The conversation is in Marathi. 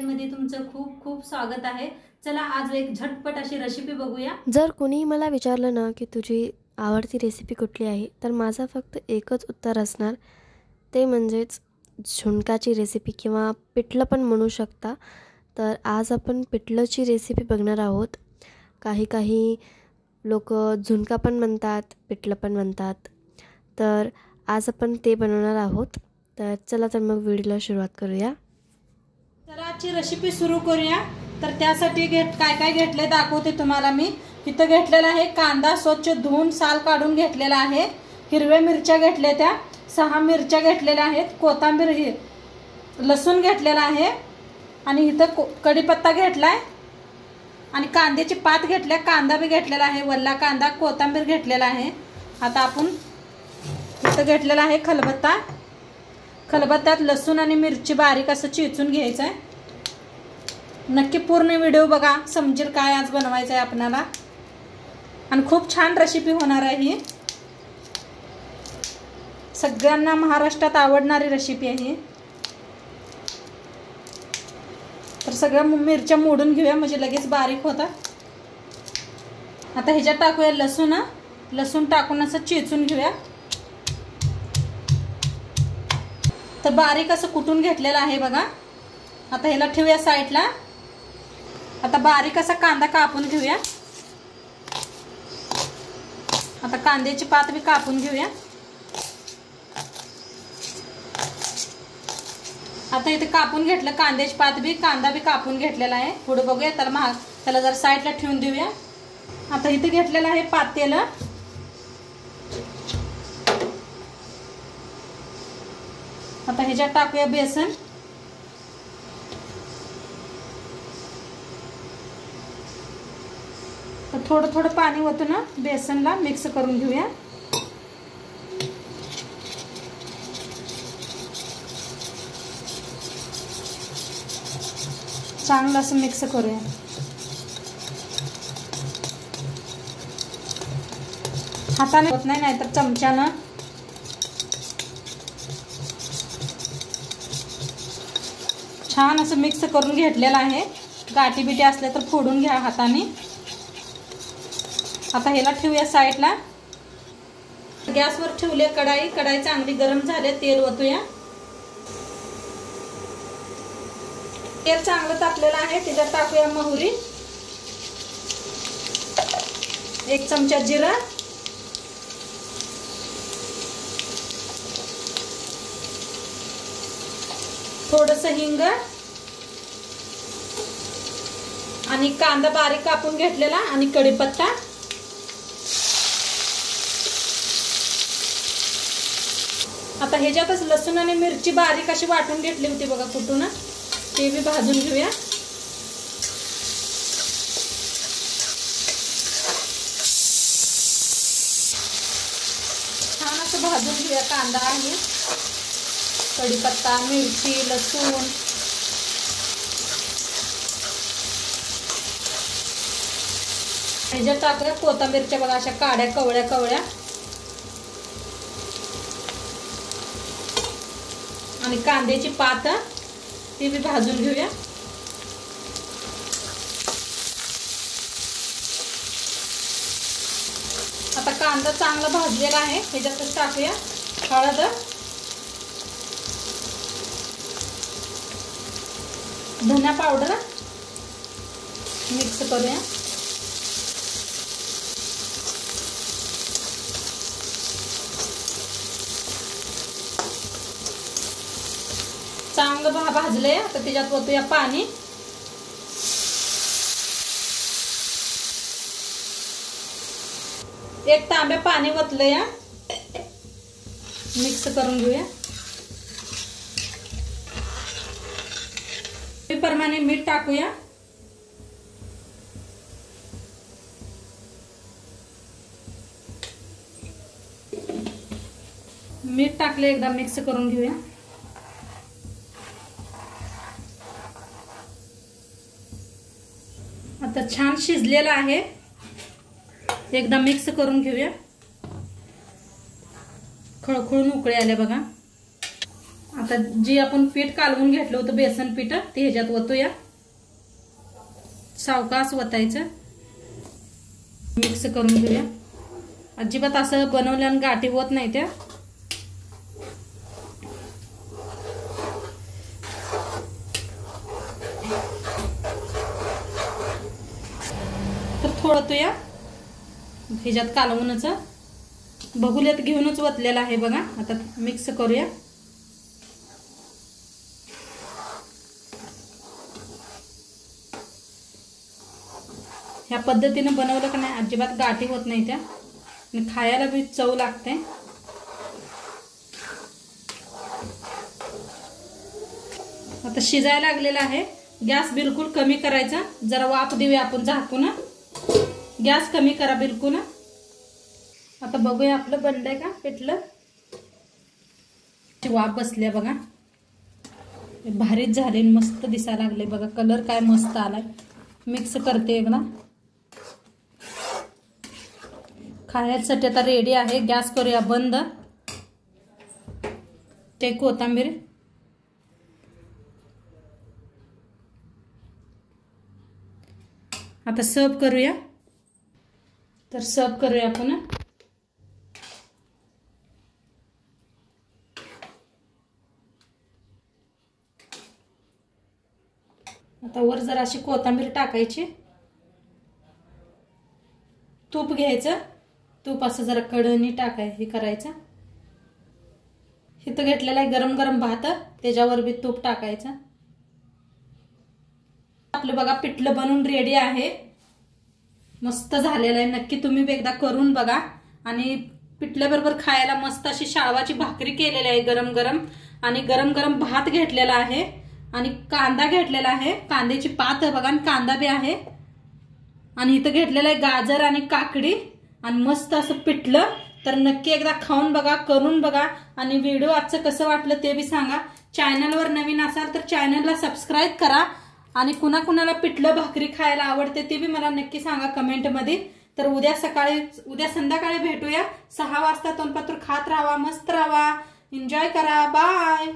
मध्ये तुमचं खूप खूप स्वागत आहे। चला आज एक झटपट अशी रेसिपी बघूया। जर कोणी मला विचारलं ना की तुझी आवडती रेसिपी कुठली आहे, तर माझा फक्त एकच उत्तर असणार, ते म्हणजेच झुणकाची रेसिपी किंवा पिठलं पण म्हणू शकता। तर आज आपण पिठलंची रेसिपी बघणार आहोत। काही लोक झुणका पण म्हणतात, पिठलं पण म्हणतात। तर आज आपण ते बनवणार आहोत। तर चला तर मग व्हिडिओला सुरुवात करूया। चला आजची रेसिपी सुरू करूया। तर त्यासाठी काय काय घेतले दाखवते तुम्हाला मी। इथं घेतलेला आहे कांदा, स्वच्छ धुवून साल काढून घेतलेला आहे। हिरव्या मिरच्या घेतल्या, त्या 6 मिरच्या घेतलेल्या आहेत। कोथिंबीर, लसूण घेतलेला आहे आणि इथं कढीपत्ता घेतलाय आणि कांद्याची पात घेतल्या, कांदा भी घेतलेला आहे, वल्ला कांदा, कोथिंबीर घेतलेला आहे। आता आपण इथं घेतलेला आहे खलबत्ता। खलबत्त्यात लसूण आणि मिरची बारीक असं चेचून घ्यायचं आहे। नक्की पूर्ण व्हिडिओ बघा, समजेल काय आज बनवायचं आहे आपल्याला आणि खूप छान रेसिपी होणार आहे ही। सगळ्यांना महाराष्ट्रात आवडणारी रेसिपी आहे। तर सगळ्या मिरच्या मोडून घेऊया, म्हणजे लगेच बारीक होतात। आता ह्याच्यात टाकूया लसूण। लसूण टाकून असं चेचून घेऊया। तर बारीक असं कुटून घेतलेला आहे बघा। आता ह्याला ठेवूया साईडला। आता बारीक असा कांदा कापून घेऊया। आता कांद्याची पात भी कापून घेऊया। आता इथे कापून घेतलं कांद्याची पात भी, कांदा भी कापून घेतलेला आहे। पुढे बघूया, त्याला जर साईडला ठेवून देऊया। आता इथे घेतलेलं आहे पातेलं। आता ह्याच्यात टाकूया बेसन। तर थोडं थोडं पाणी ओतून बेसनला मिक्स करून घेऊया। चांगलं असं मिक्स करूया। हाताने होत नाही, नाहीतर चमच्यानं। छान असं मिक्स करून घेतलेलं आहे। गाठी बिटी असल्या तर फोडून घ्या हाताने। आता ह्याला ठेवूया साईडला। गॅसवर ठेवले कढाई। कढाई चांगली गरम झाले, तेल ओतूया। तेल चांगलं तापलेलं आहे, त्याच्यात टाकूया मोहरी, 1 चमचा जिरा, थोडंसं हिंग आणि कांदा बारीक कापून घेतलेला आणि कढीपत्ता। आता ह्याच्यातच लसूण आणि मिरची बारीक अशी वाटून घेतली होती बघा कुटून, ते भी भाजून घेऊया। छान असं भाजून घेऊया कांदा आणि कढीपत्ता, मिरची, लसूण। ह्याच्यात टाकूया कोथिंबीरच्या बघा अशा काड्या कवळ्या कवळ्या आणि कांद्याची पात, ती भी भाजून घेऊया। आता कांदा चांगला भाजलेला आहे, ह्याच्यातच टाकूया हळद, धना पावडर, मिक्स करूया। चांगलं भाजलंय। आता त्याच्यात ओतूया पाणी। एक तांब्या पाणी ओतलंय, मिक्स करून घेऊया। प्रमाणे मीठ टाकूया। मीठ टाकले, एकदा मिक्स करून घेऊया। आता छान शिजलेलं आहे, एकदा मिक्स करून घेऊया। खळखळून उकळी आले बघा। आता आता जी आपण पीठ कालवून घेतलं होतं बेसन पीठ ते ह्याच्यात ओतूया. सावकाश वतायचं. मिक्स करून घेऊया. अजिबात असं बनवल्यानं गाठी होत नाही त्या. तर थोडं तो या ह्याच्यात कालवूनच बघुल्यात घेऊनच वतलेला आहे बघा. आता मिक्स करूया. ह्या पद्धतीने बनवलं का नाही अजिबात गाठी होत नाही त्या आणि खायला बी चव लागते. आता शिजायला लागलेला आहे. गॅस बिलकुल कमी करायचा. जरा वाफ देऊया आपण झाकून. गॅस कमी करा बिलकुल. आता बघूया आपलं बनलंय का पिठलं. वाफ बसल्या बघा. भारीच झाले. मस्त दिसायला लागले बघा. कलर काय मस्त आलाय. मिक्स करते एकदा. खाण्यासाठी आता रेडी आहे. गॅस करूया बंद. ते कोथिंबीर आता सर्व करूया. तर सर्व करूया आपण. आता वर जरा अशी कोथिंबीर टाकायची. तूप घ्यायचं. तूप असं जरा कढणी टाकायचं हे करायचं. इथं घेतलेला आहे गरम गरम भात. त्याच्यावर बी तूप टाकायचं. आपलं बघा पिठलं बनवून रेडी आहे. मस्त झालेलं आहे. नक्की तुम्ही एकदा करून बघा. आणि पिठल्याबरोबर खायला मस्त अशी शाळवाची भाकरी केलेली आहे गरम गरम. आणि गरम गरम भात घेतलेला आहे. आणि कांदा घेतलेला आहे. कांद्याची पात बघा आणि कांदा बी आहे. आणि इथं घेतलेलं आहे गाजर आणि काकडी. आणि मस्त असं पिठलं. तर नक्की एकदा खाऊन बघा. करून बघा. आणि व्हिडिओ आजचं कसं वाटलं ते बी सांगा. चॅनलवर नवीन असाल तर चॅनलला सबस्क्राईब करा. आणि कुणाकुणाला पिठलं भाकरी खायला आवडते ते बी मला नक्की सांगा कमेंटमध्ये. तर उद्या संध्याकाळी भेटूया 6 वाजता. तोंडपात्र खात राहा. मस्त राहा. एन्जॉय करा. बाय.